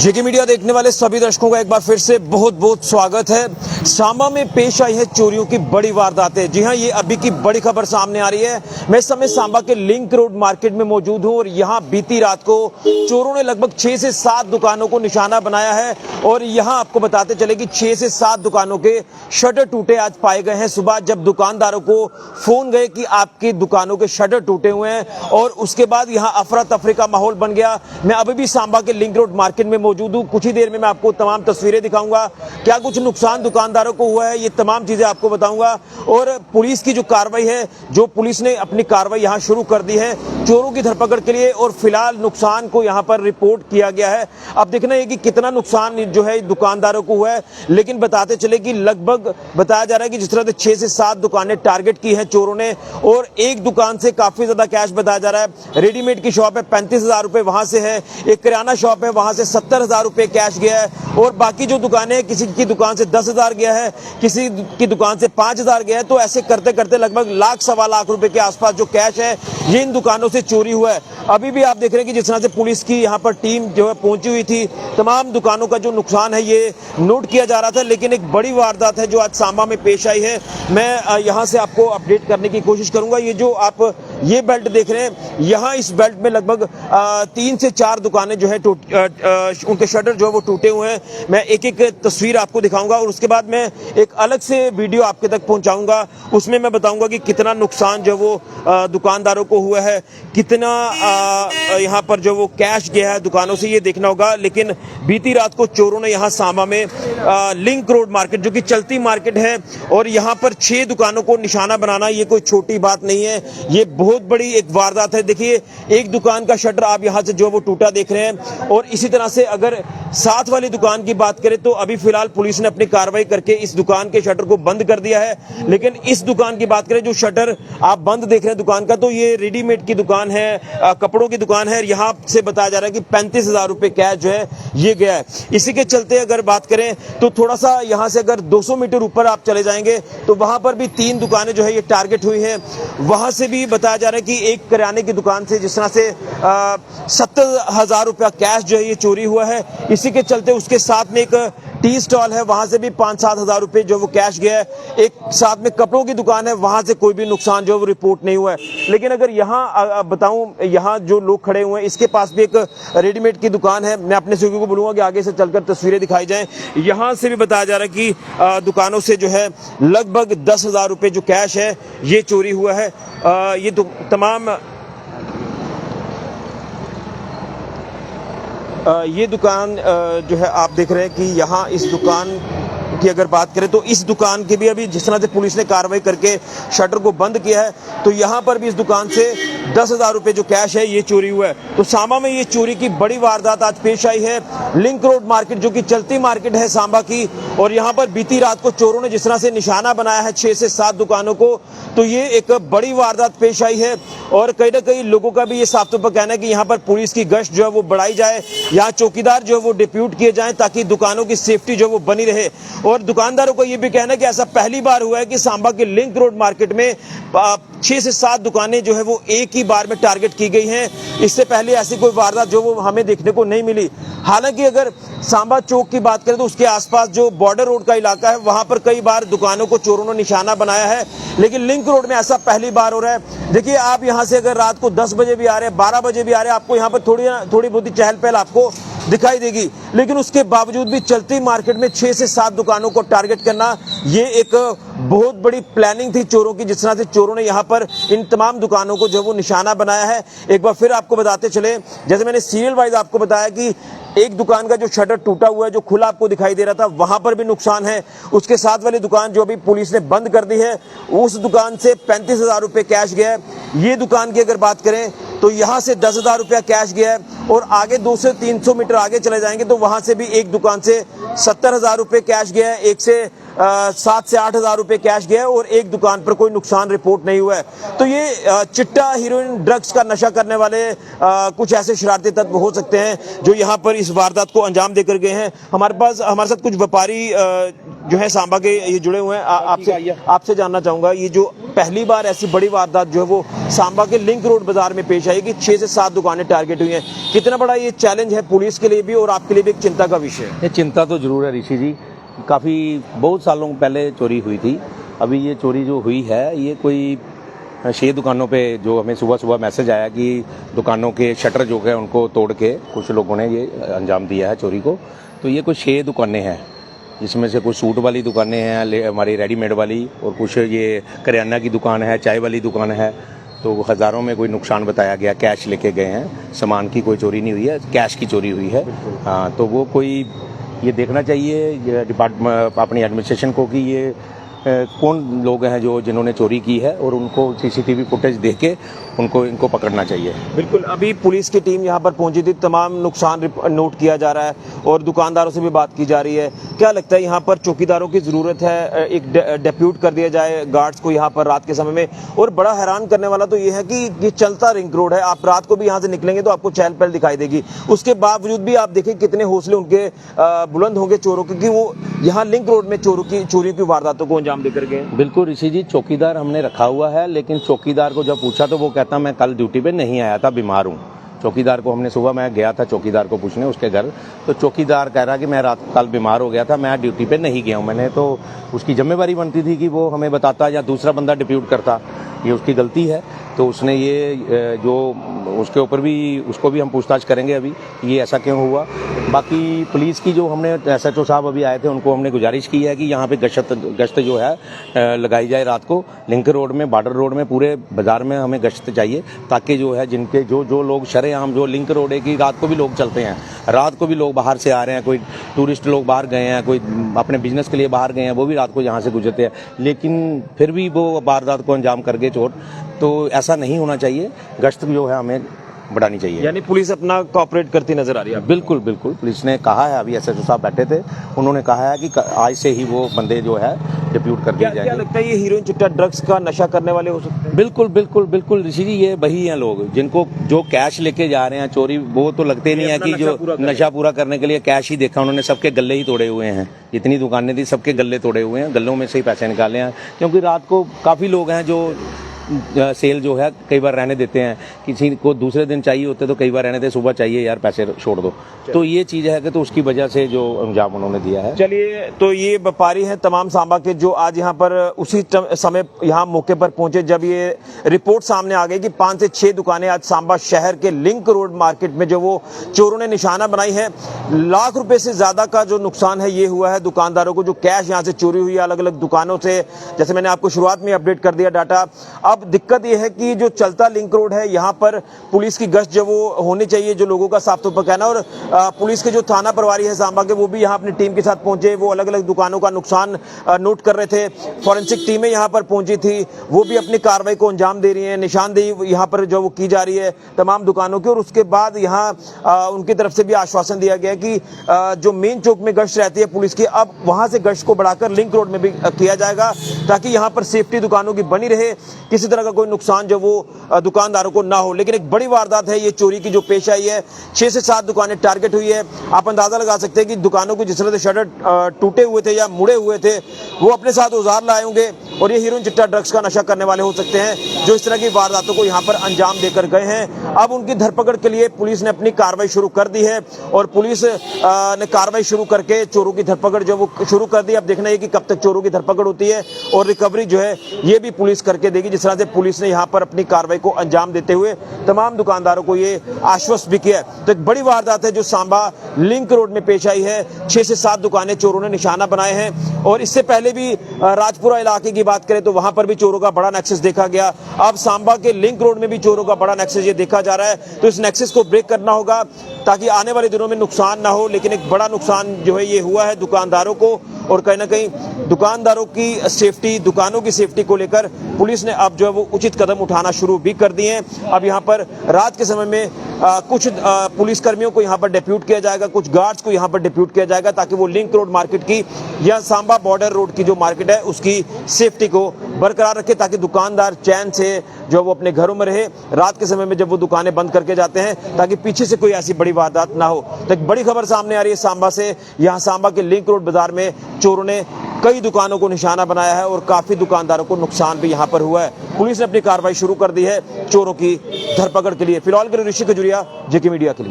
जेके media देखने वाले सभी दर्शकों का एक बार फिर से बहुत बहुत स्वागत है। सांबा में पेश आई है चोरियों की बड़ी वारदातें। जी हां, ये अभी की बड़ी खबर सामने आ रही है। मैं इस समय सांबा के लिंक रोड मार्केट में मौजूद हूं और यहां बीती रात को चोरों ने लगभग 6 से 7 दुकानों को निशाना बनाया है और यहां आपको बताते चले कि 6 से 7 दुकानों के शटर टूटे आज पाए गए हैं। सुबह जब दुकानदारों को फोन गए कि आपकी दुकानों के शटर टूटे हुए हैं और उसके बाद यहां अफरा तफरी का माहौल बन गया। मैं अभी भी सांबा के लिंक रोड मार्केट में मौजूद हूं। कुछ ही देर में मैं आपको तमाम तस्वीरें दिखाऊंगा, क्या कुछ नुकसान दुकानदारों को हुआ है, ये तमाम चीजें आपको बताऊंगा। और पुलिस की जो कार्रवाई है, जो पुलिस ने अपनी कार्रवाई यहां शुरू कर दी है चोरों की धरपकड़ के लिए और फिलहाल नुकसान को यहां पर रिपोर्ट किया गया है। अब देखना है कि कितना नुकसान जो है दुकानदारों को हुआ है, लेकिन बताते चले कि लगभग बताया जा रहा है कि जिस तरह से 6 से 7 दुकानें टारगेट की हैं चोरों ने और एक दुकान से काफी ज्यादा कैश बताया जा रहा है। रेडीमेड की शॉप है, 35,000 रुपए वहां से है। एक किराना शॉप है, वहां से 70,000 रुपए कैश गया है और बाकी जो दुकानें हैं, किसी की दुकान से 10,000 गया है, किसी की दुकान से 5,000 गया है। तो ऐसे करते करते लगभग लाख सवा लाख रुपए के आसपास जो कैश है ये इन दुकानों से चोरी हुआ है। अभी भी आप देख रहे हैं कि जिस तरह से पुलिस की यहाँ पर टीम जो है पहुंची हुई थी, तमाम दुकानों का जो नुकसान है ये नोट किया जा रहा था। लेकिन एक बड़ी वारदात है जो आज सांबा में पेश आई है, मैं यहाँ से आपको अपडेट करने की कोशिश करूंगा। ये जो आप ये बेल्ट देख रहे हैं, यहाँ इस बेल्ट में लगभग 3 से 4 दुकानें जो है उनके शटर जो है वो टूटे हुए हैं। मैं एक एक तस्वीर आपको दिखाऊंगा और उसके बाद मैं एक अलग से वीडियो आपके तक पहुंचाऊंगा। उसमें मैं बताऊंगा कि कितना नुकसान जो वो दुकानदारों को हुआ है, कितना यहाँ पर जो वो कैश गया है दुकानों से, ये देखना होगा। लेकिन बीती रात को चोरों ने यहाँ सांबा में लिंक रोड मार्केट जो कि चलती मार्केट है और यहाँ पर 6 दुकानों को निशाना बनाना ये कोई छोटी बात नहीं है, ये बहुत बड़ी एक वारदात है। देखिए, एक दुकान का शटर आप यहाँ से जो वो टूटा देख रहे हैं और इसी तरह से अगर साथ वाली दुकान की बात करें तो अभी फिलहाल पुलिस ने अपनी कार्रवाई करके इस दुकान के शटर को बंद कर दिया है। लेकिन इस दुकान की बात करें, जो शटर आप बंद देख रहे हैं दुकान का, तो ये रेडीमेड की दुकान है, कपड़ों की दुकान है। यहाँ से बताया जा रहा है कि 35,000 रुपए कैश जो है ये गया है। इसी के चलते अगर बात करें तो थोड़ा सा यहाँ से अगर 200 मीटर ऊपर आप चले जाएंगे तो वहां पर भी 3 दुकानें जो है ये टारगेट हुई है। वहां से भी बताया जा रहा है कि एक किराने की दुकान से जिस तरह से 70,000 रुपया कैश जो है ये चोरी हुआ है। इसी के चलते उसके साथ में एक टी स्टॉल है, वहां से भी 5-7 हजार रुपए जो वो कैश गया है। एक साथ में कपड़ों की दुकान है, वहां से कोई भी नुकसान जो वो रिपोर्ट नहीं हुआ है। लेकिन अगर यहाँ बताऊं, यहाँ जो लोग खड़े हुए हैं इसके पास भी एक रेडीमेड की दुकान है। मैं अपने सहयोगी को बोलूंगा कि आगे से चलकर तस्वीरें दिखाई जाएं। यहाँ से भी बताया जा रहा है कि दुकानों से जो है लगभग 10,000 रुपए जो कैश है ये चोरी हुआ है। ये तमाम ये दुकान जो है आप देख रहे हैं कि यहाँ इस दुकान की अगर बात करें तो इस दुकान की भी अभी जिस तरह से पुलिस ने कार्रवाई करके शटर को बंद किया है तो यहाँ पर भी इस दुकान से 10,000 रुपए जो कैश है ये चोरी हुआ है। तो सांबा में ये चोरी की बड़ी वारदात आज पेश आई है। लिंक रोड मार्केट जो कि चलती मार्केट है सांबा की, और यहाँ पर बीती रात को चोरों ने जिस तरह से निशाना बनाया है 6 से 7 दुकानों को, तो ये एक बड़ी वारदात पेश आई है। और कहीं ना कहीं लोगों का भी ये साफ तौर पर कहना है कि यहाँ पर पुलिस की गश्त जो है वो बढ़ाई जाए, यहाँ चौकीदार जो है वो डिप्यूट किए जाएं ताकि दुकानों की सेफ्टी जो है वो बनी रहे। और दुकानदारों को ये भी कहना है कि ऐसा पहली बार हुआ है कि सांबा के लिंक रोड मार्केट में 6 से 7 दुकानें जो है वो एक ही बार में टारगेट की गई हैं। इससे पहले ऐसी कोई वारदात जो वो हमें देखने को नहीं मिली। हालांकि अगर सांबा चौक की बात करें तो उसके आसपास जो बॉर्डर रोड का इलाका है वहां पर कई बार दुकानों को चोरों ने निशाना बनाया है, लेकिन लिंक रोड में ऐसा पहली बार हो रहा है। देखिए, आप यहां से अगर रात को 10 बजे भी आ रहे हैं, 12 बजे भी आ रहे हैं, आपको यहां पर थोड़ी बहुत चहल पहल आपको दिखाई देगी। लेकिन उसके बावजूद भी चलती मार्केट में 6 से 7 दुकानों को टारगेट करना ये एक बहुत बड़ी प्लानिंग थी चोरों की, जिस तरह से चोरों ने यहाँ पर इन तमाम दुकानों को जो वो निशाना बनाया है। एक बार फिर आपको बताते चले, जैसे मैंने सीरियल वाइज आपको बताया कि एक दुकान का जो शटर टूटा हुआ है जो खुला आपको दिखाई दे रहा था वहां पर भी नुकसान है। उसके साथ वाली दुकान जो अभी पुलिस ने बंद कर दी है उस दुकान से 35,000 रुपए कैश गया है। ये दुकान की अगर बात करें तो यहां से 10,000 रुपया कैश गया है और आगे 200 से 300 मीटर आगे चले जाएंगे तो वहां से भी एक दुकान से 70,000 रुपए कैश गया है। एक से 7 से 8 हज़ार रुपए कैश गया है और एक दुकान पर कोई नुकसान रिपोर्ट नहीं हुआ है। तो ये चिट्टा हीरोइन ड्रग्स का नशा करने वाले कुछ ऐसे शरारती तत्व हो सकते हैं जो यहाँ पर इस वारदात को अंजाम देकर गए हैं। हमारे साथ कुछ व्यापारी जो है सांबा के ये जुड़े हुए हैं। आपसे जानना चाहूंगा, ये जो पहली बार ऐसी बड़ी वारदात जो है वो सांबा के लिंक रोड बाजार में पेश आई कि 6 से 7 दुकानें टारगेट हुई हैं, कितना बड़ा ये चैलेंज है पुलिस के लिए भी और आपके लिए भी एक चिंता का विषय है? ये चिंता तो जरूर है ऋषि जी। काफ़ी बहुत सालों पहले चोरी हुई थी। अभी ये चोरी जो हुई है ये कोई 6 दुकानों पे जो हमें सुबह सुबह मैसेज आया कि दुकानों के शटर जो है उनको तोड़ के कुछ लोगों ने ये अंजाम दिया है चोरी को। तो ये कुछ 6 दुकानें हैं, जिसमें से कुछ सूट वाली दुकानें हैं, हमारी रेडीमेड वाली, और कुछ ये करियाना की दुकान है, चाय वाली दुकान है। तो हज़ारों में कोई नुकसान बताया गया। कैश लेके गए हैं, सामान की कोई चोरी नहीं हुई है, कैश की चोरी हुई है। हाँ, तो वो कोई ये देखना चाहिए डिपार्टमेंट अपनी एडमिनिस्ट्रेशन को कि ये कौन लोग हैं जो जिन्होंने चोरी की है, और उनको सीसीटीवी फुटेज देख के इनको पकड़ना चाहिए। बिल्कुल, अभी पुलिस की टीम यहाँ पर पहुंची थी, तमाम नुकसान नोट किया जा रहा है और दुकानदारों से भी बात की जा रही है। क्या लगता है यहाँ पर चौकीदारों की जरूरत है, एक डेप्यूट कर दिया जाए गार्ड्स को यहाँ पर रात के समय में? और बड़ा हैरान करने वाला तो ये है कि ये चलता रिंग रोड है, आप रात को भी यहाँ से निकलेंगे तो आपको चहल पहल दिखाई देगी। उसके बावजूद भी आप देखें कितने हौसले उनके बुलंद होंगे चोरों के, कि वो यहाँ लिंक रोड में चोरी की वारदातों को अंजाम देकर गए। बिल्कुल ऋषि जी, चौकीदार हमने रखा हुआ है, लेकिन चौकीदार को जब पूछा तो वो कहता मैं कल ड्यूटी पे नहीं आया था, बीमार हूँ। चौकीदार को हमने सुबह मैं गया था चौकीदार को पूछने उसके घर, तो चौकीदार कह रहा कि मैं कल बीमार हो गया था, मैं ड्यूटी पे नहीं गया हूँ। मैंने तो उसकी जिम्मेवारी बनती थी कि वो हमें बताता या दूसरा बंदा डिप्यूट करता, ये उसकी गलती है। तो उसने ये जो उसके ऊपर भी उसको भी हम पूछताछ करेंगे अभी ये ऐसा क्यों हुआ। बाकी पुलिस की जो हमने SHO साहब अभी आए थे उनको हमने गुजारिश की है कि यहाँ पे गश्त जो है लगाई जाए रात को, लिंक रोड में, बॉर्डर रोड में, पूरे बाजार में हमें गश्त चाहिए, ताकि जो है जिनके जो लोग शरेआम, जो लिंक रोड है कि रात को भी लोग चलते हैं, रात को भी लोग बाहर से आ रहे हैं, कोई टूरिस्ट लोग बाहर गए हैं, कोई अपने बिजनेस के लिए बाहर गए हैं, वो भी रात को यहाँ से गुजरते हैं, लेकिन फिर भी वो वारदात को अंजाम कर गए चोर। तो ऐसा नहीं होना चाहिए, गश्त जो है हमें बढ़ानी चाहिए। यानी पुलिस अपना कोऑपरेट करती नजर आ रही है? बिल्कुल बिल्कुल, पुलिस ने कहा है, अभी SHO साहब बैठे थे, उन्होंने कहा है कि आज से ही वो बंदे जो है डिप्यूट कर दिए जाएंगे। क्या लगता है ये हीरोइन चिट्टा ड्रग्स का नशा करने वाले हो सकते हैं? बिल्कुल बिल्कुल बिल्कुल ऋषि जी, ये वही हैं लोग जिनको जो कैश लेके जा रहे हैं चोरी, वो तो लगते नहीं है कि जो नशा पूरा करने के लिए कैश ही देखा उन्होंने, सबके गले ही तोड़े हुए हैं। जितनी दुकानें थी सबके गले तोड़े हुए हैं, गलों में से ही पैसे निकाले हैं, क्योंकि रात को काफ़ी लोग हैं जो सेल जो है कई बार रहने देते हैं, किसी को दूसरे दिन चाहिए होते तो कई बार रहने देते, सुबह चाहिए यार पैसे छोड़ दो। तो ये चीज़ है कि तो उसकी वजह से जो अंजाम उन्होंने दिया है। चलिए, तो ये व्यापारी हैं तमाम सांबा के जो आज यहाँ पर उसी समय यहाँ मौके पर पहुंचे जब ये रिपोर्ट सामने आ गई कि 5 से 6 दुकानें आज सांबा शहर के लिंक रोड मार्केट में जो वो चोरों ने निशाना बनाई है। लाख रुपए से ज्यादा का जो नुकसान है ये हुआ है दुकानदारों को, जो कैश यहाँ से चोरी हुई है अलग अलग दुकानों से। जैसे मैंने आपको शुरुआत में अपडेट कर दिया डाटा। अब दिक्कत यह है कि जो चलता लिंक रोड है यहाँ पर पुलिस की गश्त जो वो होनी चाहिए, जो लोगों का साफ तौर पर कहना। और पुलिस के जो थाना प्रभारी है सांबा के, वो भी यहाँ अपनी टीम के साथ पहुंचे, वो अलग अलग दुकानों का नुकसान नोट कर रहे थे। फॉरेंसिक टीमें यहाँ पर पहुंची थी, वो भी अपनी कार्रवाई को अंजाम दे रही है, निशानदेही यहाँ पर जो वो की जा रही है तमाम दुकानों की। और उसके बाद यहाँ उनकी तरफ से भी आश्वासन दिया गया कि जो मेन चौक में गश्त रहती है पुलिस की, अब वहां से गश्त को बढ़ाकर लिंक रोड में भी किया जाएगा, ताकि यहाँ पर सेफ्टी दुकानों की बनी रहे, किसी तरह का कोई नुकसान जो वो दुकानदारों को ना हो। लेकिन एक बड़ी वारदात है ये चोरी की जो पेश आई है। 6 से 7 दुकानें टारगेट हुई है। आप अंदाजा लगा सकते हैं कि दुकानों को जिस तरह से शटर टूटे हुए थे या मुड़े हुए थे, वो अपने साथ औजार लाए होंगे और ये हीरोइन चिट्टा ड्रग्स का नशा करने वाले हो सकते हैं जो इस तरह की वारदातों को यहाँ पर अंजाम देकर गए हैं। अब उनकी धरपकड़ के लिए पुलिस ने अपनी कार्रवाई शुरू कर दी है और पुलिस ने कार्रवाई शुरू करके चोरों की धरपकड़ जो वो शुरू कर दी। अब देखना है कि कब तक चोरों की धरपकड़ होती है और रिकवरी जो है ये भी पुलिस करके देगी, जिस तरह से पुलिस ने यहाँ पर अपनी कार्रवाई को अंजाम देते हुए तमाम दुकानदारों को ये आश्वस्त भी किया है। तो एक बड़ी वारदात है जो सांबा लिंक रोड में पेश आई है। 6 से 7 दुकानें चोरों ने निशाना बनाए हैं और इससे पहले भी राजपुरा इलाके की बात करें तो वहां पर भी चोरों का बड़ा नेक्सस देखा गया। अब सांबा के लिंक रोड में भी चोरों का बड़ा नेक्सस ये देखा जा रहा है। तो इस नेक्सस को ब्रेक करना होगा ताकि आने वाले दिनों में नुकसान ना हो। लेकिन एक बड़ा नुकसान जो है ये हुआ है दुकानदारों को, और कहीं ना कहीं दुकानदारों की सेफ्टी, दुकानों की सेफ्टी को लेकर पुलिस ने अब जो है वो उचित कदम उठाना शुरू भी कर दिए हैं। अब यहाँ पर रात के समय में कुछ पुलिस कर्मियों को यहाँ पर डिप्यूट किया जाएगा, कुछ गार्ड्स को यहाँ पर डिप्यूट किया जाएगा ताकि वो लिंक रोड मार्केट की या सांबा बॉर्डर रोड की जो मार्केट है उसकी सेफ्टी को बरकरार रखे, ताकि दुकानदार चैन से जो वो अपने घरों में रहे रात के समय में जब वो दुकानें बंद करके जाते हैं, ताकि पीछे से कोई ऐसी बड़ी वारदात ना हो। तो एक बड़ी खबर सामने आ रही है सांबा से। यहाँ सांबा के लिंक रोड बाजार में चोरों ने कई दुकानों को निशाना बनाया है और काफी दुकानदारों को नुकसान भी यहाँ पर हुआ है। पुलिस ने अपनी कार्रवाई शुरू कर दी है चोरों की धरपकड़ के लिए। फिलहाल के लिए ऋषि खजुरिया, जेके मीडिया के लिए।